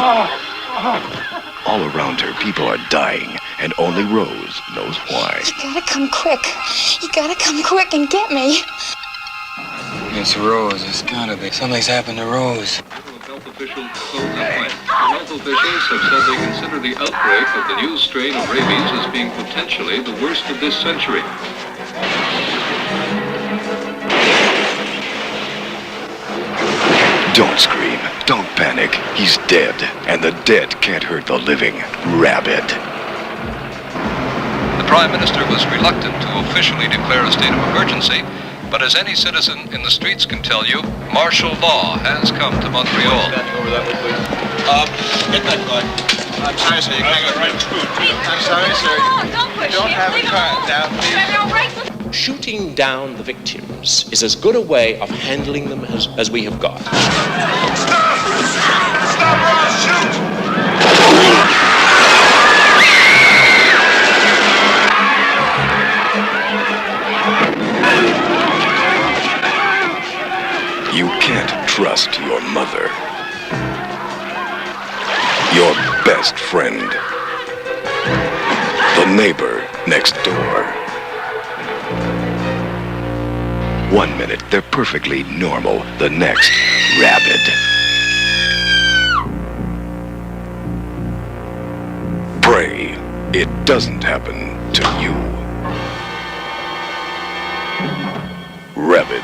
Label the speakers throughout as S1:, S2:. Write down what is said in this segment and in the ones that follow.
S1: All around her, people are dying, and only Rose knows why.
S2: You gotta come quick. You gotta come quick and get me.
S3: It's Rose. It's gotta be. Something's happened to Rose.
S4: Health officials close outbreak. Health officials have said they consider the outbreak of the new strain of rabies as being potentially the worst of this century.
S1: Don't scream. Don't panic. He's dead, and the dead can't hurt the living. Rabid.
S5: The Prime Minister was reluctant to officially declare a state of emergency, but as any citizen in the streets can tell you, martial law has come to Montreal.
S3: Over that way, please. Get that car. I'm sorry, sir. You can't go right through. I'm sorry, sir.
S2: Don't push
S3: Don't have a car now, please.
S6: Shooting down the victims is as good a way of handling them as we have got.
S7: Stop! Stop or shoot!
S1: You can't trust your mother. Your best friend. The neighbor next door. 1 minute, they're perfectly normal. The next, rabid. Pray it doesn't happen to you. Rabid.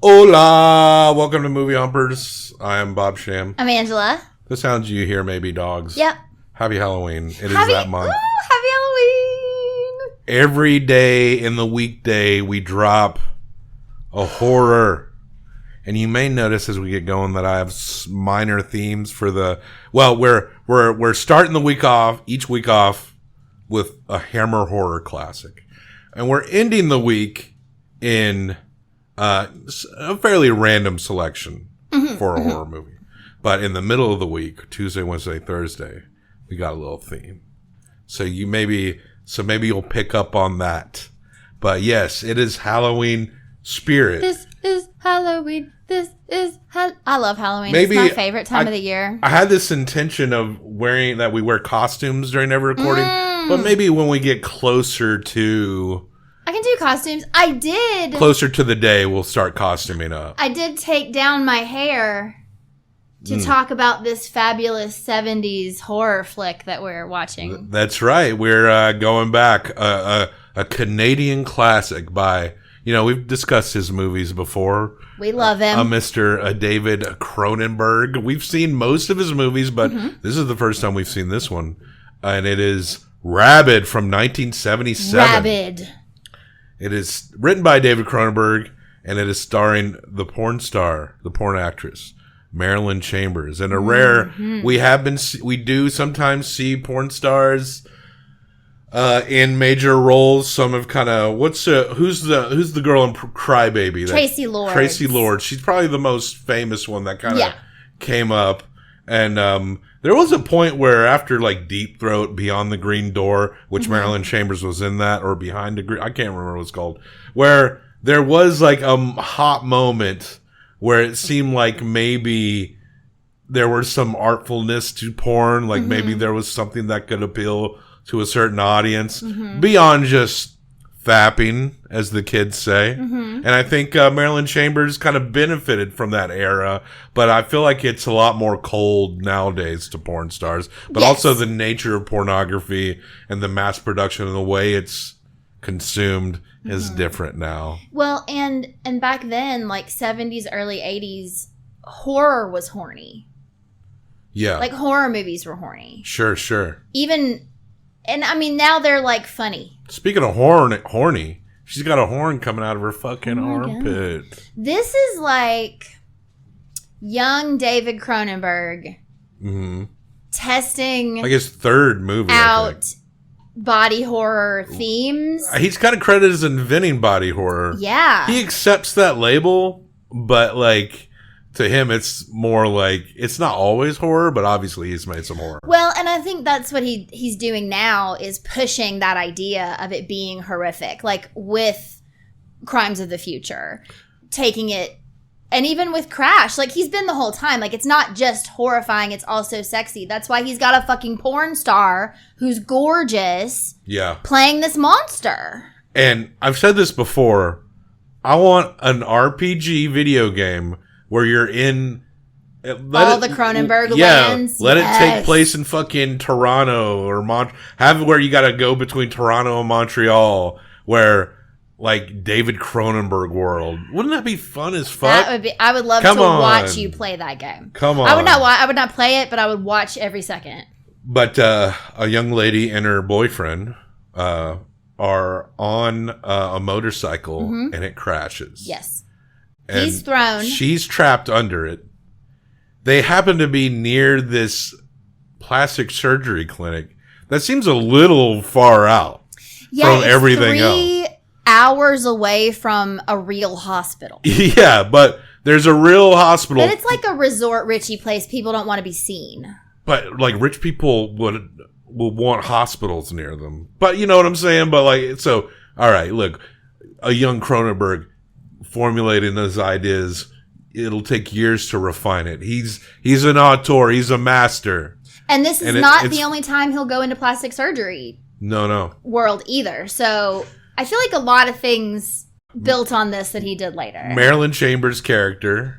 S8: Hola! Welcome to Movie Humpers. I am Bob Sham.
S9: I'm Angela.
S8: The sounds you hear may be dogs.
S9: Yep.
S8: Happy Halloween. It is that month.
S9: Ooh, happy Halloween!
S8: Every day in the weekday, we drop a horror. And you may notice as we get going that I have minor themes for the... Well, we're starting the week off, each week off, with a Hammer horror classic. And we're ending the week in a fairly random selection for a horror movie. But in the middle of the week, Tuesday, Wednesday, Thursday, we got a little theme. So maybe you'll pick up on that. But yes, it is Halloween spirit.
S9: This is Halloween. I love Halloween. Maybe it's my favorite time of the year.
S8: I had this intention of we wear costumes during every recording. But maybe when we get closer to...
S9: I can do costumes. I did.
S8: Closer to the day, we'll start costuming up.
S9: I did take down my hair to talk about this fabulous 70s horror flick that we're watching.
S8: That's right. We're going back. A Canadian classic by, we've discussed his movies before.
S9: We love him.
S8: Mr. David Cronenberg. We've seen most of his movies, but this is the first time we've seen this one. And it is Rabid from 1977.
S9: Rabid.
S8: It is written by David Cronenberg, and it is starring the porn actress, Marilyn Chambers. And a rare, we do sometimes see porn stars in major roles. Some have kind of, who's the girl in Crybaby?
S9: Tracy Lord.
S8: Tracy Lord. She's probably the most famous one that kind of came up. And there was a point where after like Deep Throat, Beyond the Green Door, which Marilyn Chambers was in that, or Behind the Green, I can't remember what it's called, where there was like a hot moment where it seemed like maybe there was some artfulness to porn, like maybe there was something that could appeal to a certain audience beyond just fapping, as the kids say. And I think Marilyn Chambers kind of benefited from that era, but I feel like it's a lot more cold nowadays to porn stars. But also the nature of pornography and the mass production and the way it's consumed is different now.
S9: Well, and back then, like 70s, early 80s, horror was horny.
S8: Yeah.
S9: Like horror movies were horny.
S8: Sure.
S9: Even, and I mean, now they're like funny.
S8: Speaking of horny, she's got a horn coming out of her fucking armpit.
S9: God. This is like young David Cronenberg testing
S8: like his third movie
S9: out body horror themes.
S8: He's kind of credited as inventing body horror.
S9: Yeah.
S8: He accepts that label, but like to him it's more like it's not always horror, but obviously he's made some horror.
S9: Well, and I think that's what he's doing now is pushing that idea of it being horrific, like with Crimes of the Future. taking it. And even with Crash, like, he's been the whole time. Like, it's not just horrifying, it's also sexy. That's why he's got a fucking porn star who's gorgeous.
S8: Yeah.
S9: Playing this monster.
S8: And I've said this before. I want an RPG video game where you're in
S9: all the Cronenberg lands.
S8: Let it take place in fucking Toronto or have it where you got to go between Toronto and Montreal, where like David Cronenberg world. Wouldn't that be fun as fuck?
S9: That would be. I would love to watch you play that game.
S8: Come on.
S9: I would not play it, but I would watch every second.
S8: But a young lady and her boyfriend are on a motorcycle and it crashes.
S9: Yes.
S8: And
S9: he's thrown.
S8: She's trapped under it. They happen to be near this plastic surgery clinic. That seems a little far out from everything else.
S9: 3 hours away from a real hospital.
S8: Yeah, but there's a real hospital.
S9: But it's like a resort Richie place. People don't want to be seen.
S8: But like rich people will want hospitals near them. But you know what I'm saying? But like, so, all right, look, a young Cronenberg formulating those ideas, it'll take years to refine it. He's an auteur. He's a master.
S9: And this is not the only time he'll go into plastic surgery.
S8: No.
S9: World either. So I feel like a lot of things built on this that he did later.
S8: Marilyn Chambers' character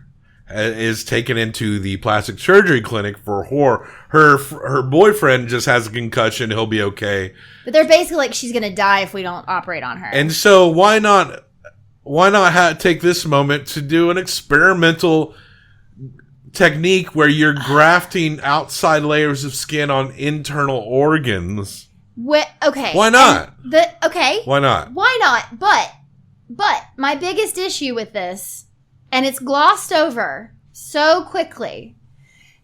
S8: is taken into the plastic surgery clinic for horror. Her boyfriend just has a concussion. He'll be okay.
S9: But they're basically like, she's going to die if we don't operate on her.
S8: And so why not take this moment to do an experimental technique where you're grafting outside layers of skin on internal organs?
S9: Okay.
S8: Why not?
S9: Why
S8: not?
S9: Why not? But my biggest issue with this, and it's glossed over so quickly,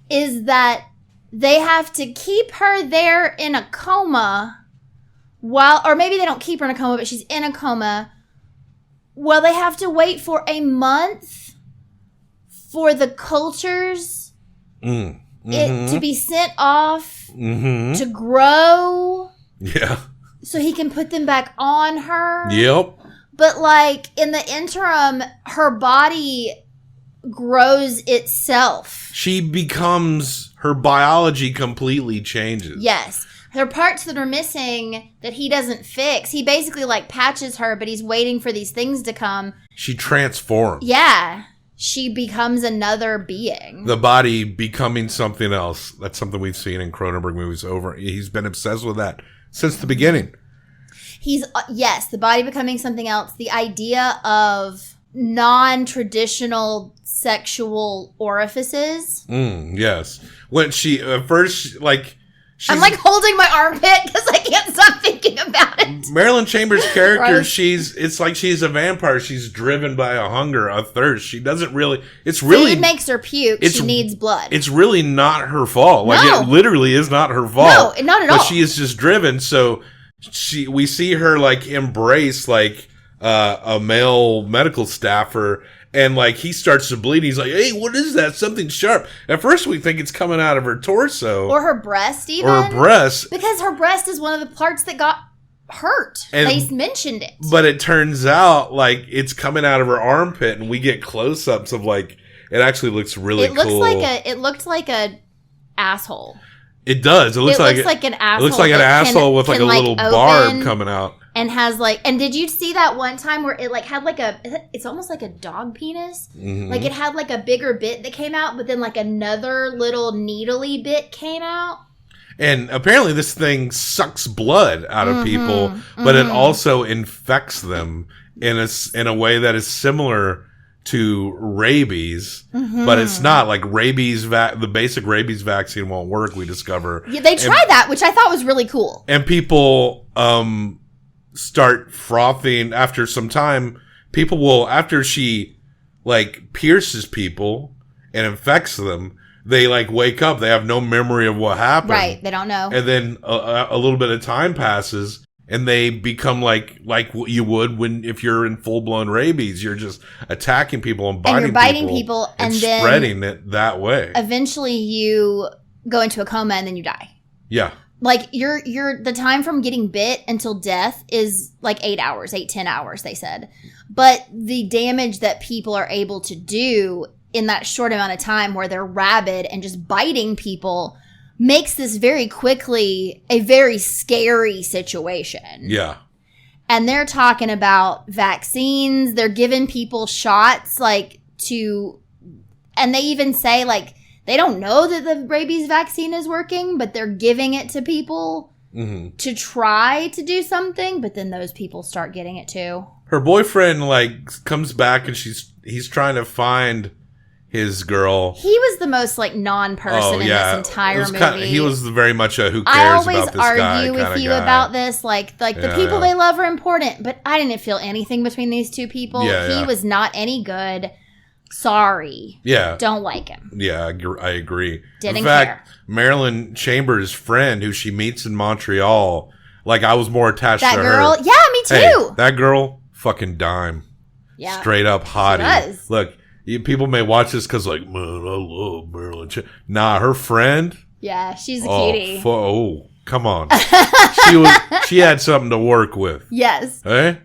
S9: is that they have to keep her there in a coma or maybe they don't keep her in a coma, but she's in a coma. Well, they have to wait for a month for the cultures it to be sent off to grow.
S8: Yeah.
S9: So he can put them back on her.
S8: Yep.
S9: But like in the interim, her body grows itself.
S8: Her biology completely changes.
S9: Yes. There are parts that are missing that he doesn't fix. He basically like patches her, but he's waiting for these things to come.
S8: She transforms.
S9: Yeah. She becomes another being.
S8: The body becoming something else. That's something we've seen in Cronenberg movies over. He's been obsessed with that since the beginning.
S9: Yes, the body becoming something else. The idea of non-traditional sexual orifices.
S8: Yes. When she, first, like...
S9: I'm like holding my armpit because I can't stop thinking about it.
S8: Marilyn Chambers' character, it's like she's a vampire. She's driven by a hunger, a thirst. She doesn't really,
S9: Food makes her puke. She needs blood.
S8: It's really not her fault. Like it literally is not her fault.
S9: No, not at all.
S8: But she is just driven. So we see her like embrace like a male medical staffer. And, like, he starts to bleed. He's like, hey, what is that? Something sharp. At first, we think it's coming out of her torso.
S9: Or her breast, even.
S8: Or her breast.
S9: Because her breast is one of the parts that got hurt. And they mentioned it.
S8: But it turns out, like, it's coming out of her armpit. And we get close-ups of, like, it actually looks really cool.
S9: It looked like a asshole.
S8: It does. It looks like
S9: an asshole.
S8: It looks like an asshole with, like, a little barb coming out.
S9: And has and did you see that one time where it like had like it's almost like a dog penis? Mm-hmm. Like it had like a bigger bit that came out, but then like another little needly bit came out.
S8: And apparently this thing sucks blood out of people, but it also infects them in a way that is similar to rabies, but it's not. Like rabies, the basic rabies vaccine won't work, we discover.
S9: Yeah, they tried that, which I thought was really cool.
S8: And people, start frothing after some time. People will, after she like pierces people and infects them, they like wake up. They have no memory of what happened.
S9: Right. They don't know.
S8: And then a little bit of time passes and they become like what you would if you're in full blown rabies. You're just attacking people and biting people and then spreading it that way.
S9: Eventually you go into a coma and then you die.
S8: Yeah.
S9: Like the time from getting bit until death is like 10 hours, they said. But the damage that people are able to do in that short amount of time where they're rabid and just biting people makes this very quickly a very scary situation.
S8: Yeah.
S9: And they're talking about vaccines. They're giving people shots, like, and they even say, like, they don't know that the rabies vaccine is working, but they're giving it to people to try to do something. But then those people start getting it too.
S8: Her boyfriend, like, comes back and he's trying to find his girl. He
S9: was the most, like, non-person in this entire movie.
S8: He was very much a who cares
S9: I always
S8: about this guy
S9: argue with you about this. Like the people they love are important, but I didn't feel anything between these two people. He was not any good. Sorry.
S8: Yeah.
S9: Don't like him.
S8: Yeah, I agree.
S9: Didn't care.
S8: Marilyn Chambers' friend, who she meets in Montreal, like, I was more attached to her.
S9: That girl? Yeah, me too.
S8: Hey, that girl, fucking dime.
S9: Yeah.
S8: Straight up hottie.
S9: She does.
S8: Look, people may watch this because, like, man, I love Marilyn Chambers. Nah, her friend.
S9: Yeah, she's a cutie.
S8: Come on. She had something to work with.
S9: Yes.
S8: Eh?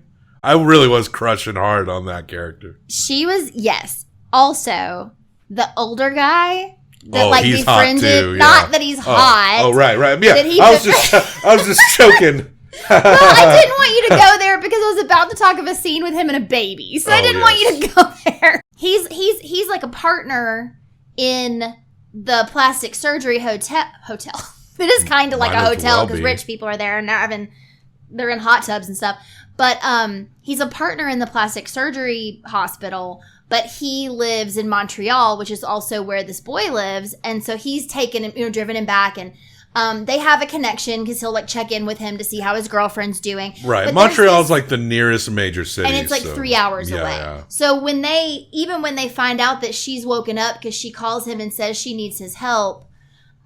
S8: I really was crushing hard on that character.
S9: She was, yes. Also, the older guy that
S8: he's
S9: befriended,
S8: hot too, yeah.
S9: Not that he's hot.
S8: Oh, right. Yeah. I was just joking.
S9: Well, I didn't want you to go there because I was about to talk of a scene with him and a baby, so I didn't want you to go there. He's like a partner in the plastic surgery hotel. It is kind of like a hotel because rich people are there and they're in hot tubs and stuff. But he's a partner in the plastic surgery hospital. But he lives in Montreal, which is also where this boy lives. And so he's taken him, driven him back. And they have a connection because he'll, like, check in with him to see how his girlfriend's doing.
S8: Right. But Montreal's, like, the nearest major city.
S9: And it's, like, 3 hours away. Yeah. So when they find out that she's woken up because she calls him and says she needs his help,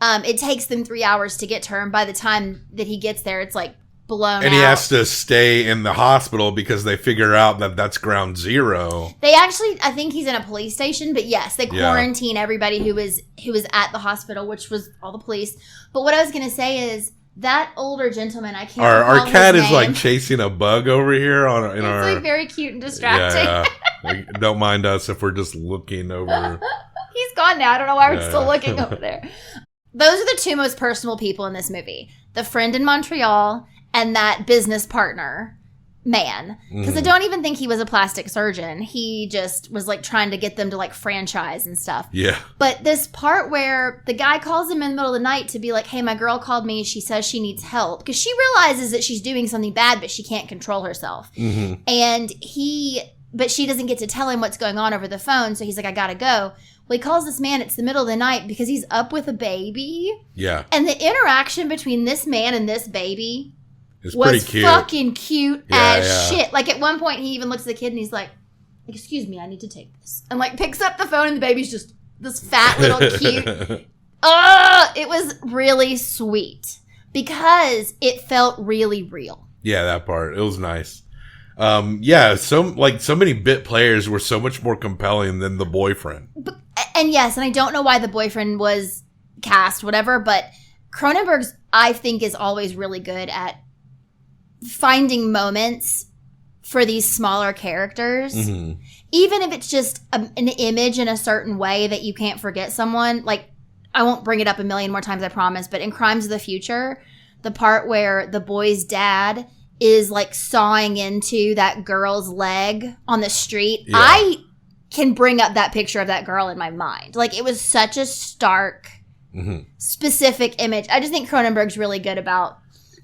S9: it takes them 3 hours to get to her. And by the time that he gets there, it's, like, blown out.
S8: And he has to stay in the hospital because they figure out that that's ground zero.
S9: They actually, I think he's in a police station, but yes, they quarantine everybody who was at the hospital, which was all the police. But what I was going to say is that older gentleman, I can't
S8: Our cat
S9: his
S8: is
S9: name.
S8: Like chasing a bug over here
S9: It's like very cute and distracting.
S8: Yeah. Like, don't mind us if we're just looking over.
S9: He's gone now. I don't know why we're still looking over there. Those are the two most personal people in this movie. The friend in Montreal and that business partner man. Because I don't even think he was a plastic surgeon. He just was, like, trying to get them to, like, franchise and stuff.
S8: Yeah.
S9: But this part where the guy calls him in the middle of the night to be like, hey, my girl called me. She says she needs help. Because she realizes that she's doing something bad, but she can't control herself. Mm-hmm. But she doesn't get to tell him what's going on over the phone. So he's like, I gotta go. Well, he calls this man. It's the middle of the night because he's up with a baby. Yeah. And the interaction between this man and this baby was cute. Fucking cute as shit. Like, at one point, he even looks at the kid and he's like, excuse me, I need to take this. And, like, picks up the phone and the baby's just this fat little cute. It was really sweet because it felt really real.
S8: Yeah, that part. It was nice. So many bit players were so much more compelling than the boyfriend.
S9: And I don't know why the boyfriend was cast, whatever, but Cronenberg's, I think, is always really good at finding moments for these smaller characters. Mm-hmm. Even if it's just an image in a certain way that you can't forget someone. Like, I won't bring it up a million more times, I promise, but in Crimes of the Future, the part where the boy's dad is, like, sawing into that girl's leg on the street. Yeah. I can bring up that picture of that girl in my mind. Like, it was such a stark, specific image. I just think Cronenberg's really good about,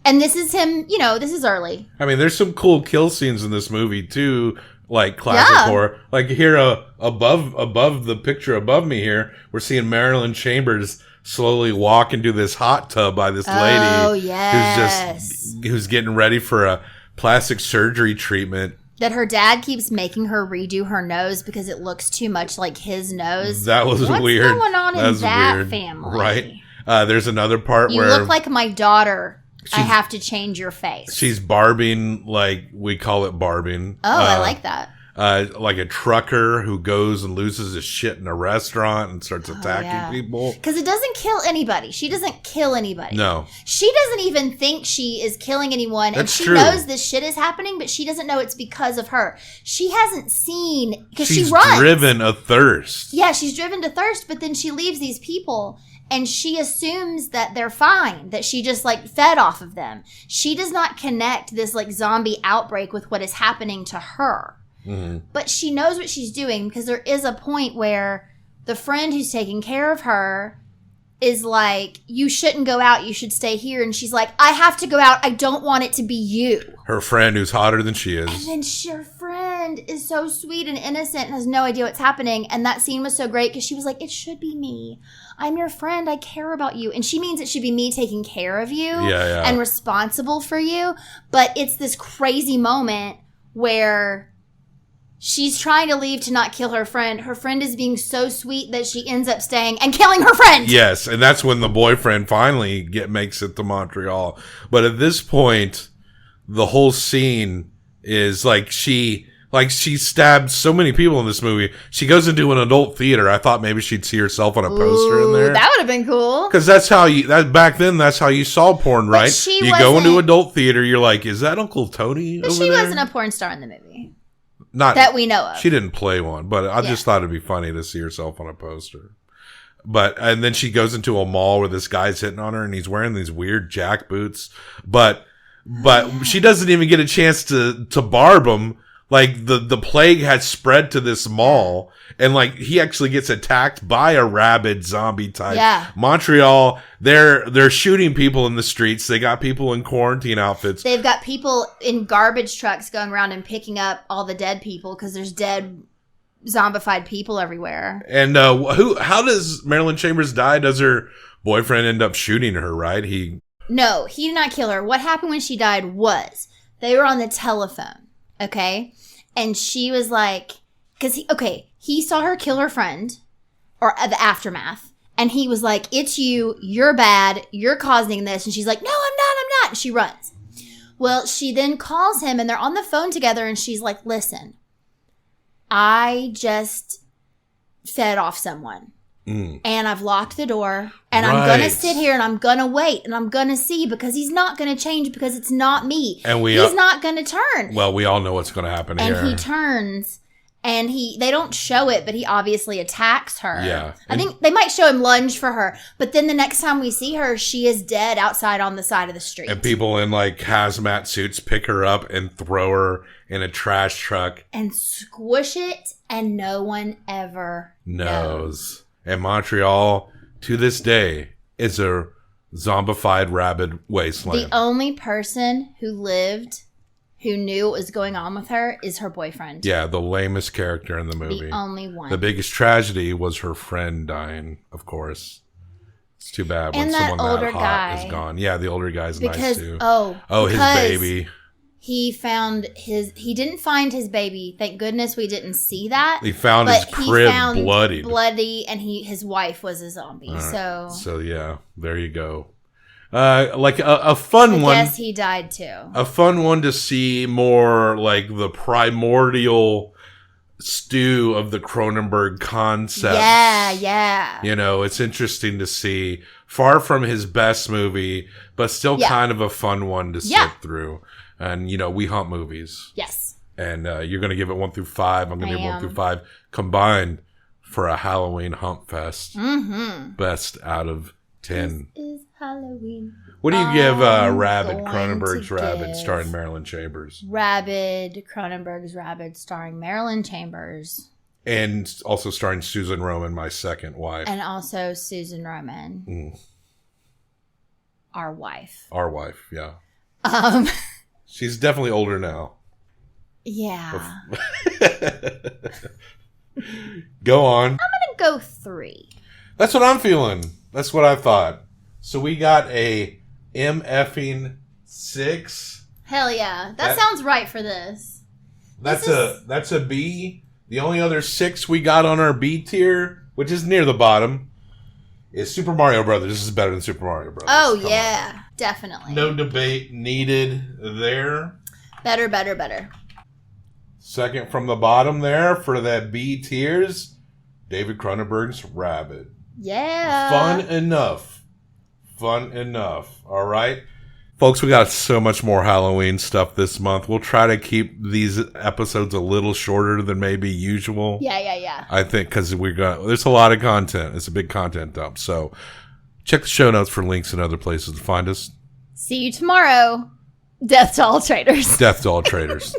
S9: and this is him, this is early.
S8: I mean, there's some cool kill scenes in this movie, too, like classic horror. Like, here, above the picture above me here, we're seeing Marilyn Chambers slowly walk into this hot tub by this lady.
S9: Oh, yes.
S8: Who's getting ready for a plastic surgery treatment.
S9: That her dad keeps making her redo her nose because it looks too much like his nose.
S8: That was weird.
S9: What's going on in that family?
S8: Right. There's another part
S9: where... You look like my daughter. I have to change your face.
S8: She's barbing, like, we call it barbing.
S9: Oh, I like that.
S8: like a trucker who goes and loses his shit in a restaurant and starts attacking people.
S9: Because it doesn't kill anybody. She doesn't kill anybody.
S8: No.
S9: She doesn't even think she is killing anyone.
S8: That's
S9: and she
S8: true.
S9: knows this shit is happening, but she doesn't know it's because of her. She hasn't seen, because she
S8: She's
S9: runs.
S8: driven a thirst.
S9: Yeah, she's driven to thirst, but then she leaves these people and she assumes that they're fine, that she just like fed off of them. She does not connect this like zombie outbreak with what is happening to her. Mm-hmm. But she knows what she's doing, because there is a point where the friend who's taking care of her is like, you shouldn't go out, you should stay here. And she's like, I have to go out, I don't want it to be you.
S8: Her friend who's hotter than she is.
S9: And then her friend is so sweet and innocent and has no idea what's happening. And that scene was so great because she was like, it should be me. I'm your friend, I care about you. And she means it should be me taking care of you and responsible for you. But it's this crazy moment where she's trying to leave to not kill her friend. Her friend is being so sweet that she ends up staying and killing her friend.
S8: Yes, and that's when the boyfriend finally makes it to Montreal. But at this point, the whole scene is like she stabbed so many people in this movie. She goes into an adult theater. I thought maybe she'd see herself on a poster in there.
S9: That would have been cool.
S8: Because that's how back then, that's how you saw porn, right? You go into adult theater, you're like, is that Uncle Tony
S9: But
S8: over
S9: she
S8: there?
S9: wasn't a porn star in the movie.
S8: Not
S9: that we know of.
S8: She didn't play one, but I just thought it'd be funny to see herself on a poster. And then she goes into a mall where this guy's hitting on her and he's wearing these weird jack boots. But she doesn't even get a chance to barb him. Like the plague has spread to this mall, and like he actually gets attacked by a rabid zombie type.
S9: Yeah.
S8: Montreal, they're shooting people in the streets. They got people in quarantine outfits.
S9: They've got people in garbage trucks going around and picking up all the dead people because there's dead zombified people everywhere.
S8: And how does Marilyn Chambers die? Does her boyfriend end up shooting her, right?
S9: No, he did not kill her. What happened when she died was they were on the telephone. Okay. And she was like, he saw her kill her friend, or the aftermath. And he was like, it's you, you're bad, you're causing this. And she's like, no, I'm not. And she runs. Well, she then calls him and they're on the phone together. And she's like, listen, I just fed off someone. And I've locked the door and I'm going to sit here and I'm going to wait and I'm going to see, because he's not going to change, because it's not me. And he's not going to turn.
S8: Well, we all know what's going to happen here.
S9: And he turns and they don't show it, but he obviously attacks her.
S8: Yeah.
S9: I think they might show him lunge for her, but then the next time we see her, she is dead outside on the side of the street.
S8: And people in like hazmat suits pick her up and throw her in a trash truck.
S9: And squish it, and no one ever knows.
S8: And Montreal, to this day, is a zombified, rabid wasteland.
S9: The only person who lived, who knew what was going on with her, is her boyfriend.
S8: Yeah, the lamest character in the movie.
S9: The only one.
S8: The biggest tragedy was her friend dying, of course. It's too bad when someone that hot is gone. Yeah, the older guy's nice too. His baby.
S9: He didn't find his baby. Thank goodness we didn't see that.
S8: He found his crib bloody,
S9: and his wife was a zombie. Right.
S8: So yeah, there you go. Like a fun one.
S9: Yes, he died too.
S8: A fun one to see more like the primordial stew of the Cronenberg concept.
S9: Yeah.
S8: You know, it's interesting to see. Far from his best movie, but still kind of a fun one to sit through. And, you know, we hump movies.
S9: Yes.
S8: And you're going to give it 1 through 5. I'm going to give 1 through 5 combined for a Halloween hump fest. Mm-hmm. Best out of 10.
S9: This is Halloween.
S8: What do you give Rabid, Cronenberg's Rabid, starring Marilyn Chambers?
S9: Rabid, Cronenberg's Rabid, starring Marilyn Chambers.
S8: And also starring Susan Roman, my second wife.
S9: And also Susan Roman. Our wife.
S8: Our wife, yeah. She's definitely older now.
S9: Yeah.
S8: Go on.
S9: I'm going to go 3.
S8: That's what I'm feeling. That's what I thought. So we got a MFing 6.
S9: Hell yeah. That sounds right for this.
S8: That's a B. The only other 6 we got on our B tier, which is near the bottom, is Super Mario Brothers. This is better than Super Mario Brothers.
S9: Oh, come on. Definitely.
S8: No debate needed there.
S9: Better.
S8: Second from the bottom there for that B tiers, David Cronenberg's Rabid.
S9: Yeah.
S8: Fun enough. All right. Folks, we got so much more Halloween stuff this month. We'll try to keep these episodes a little shorter than maybe usual.
S9: Yeah.
S8: I think because there's a lot of content. It's a big content dump. So check the show notes for links and other places to find us.
S9: See you tomorrow. Death to all traitors.
S8: Death to all traitors.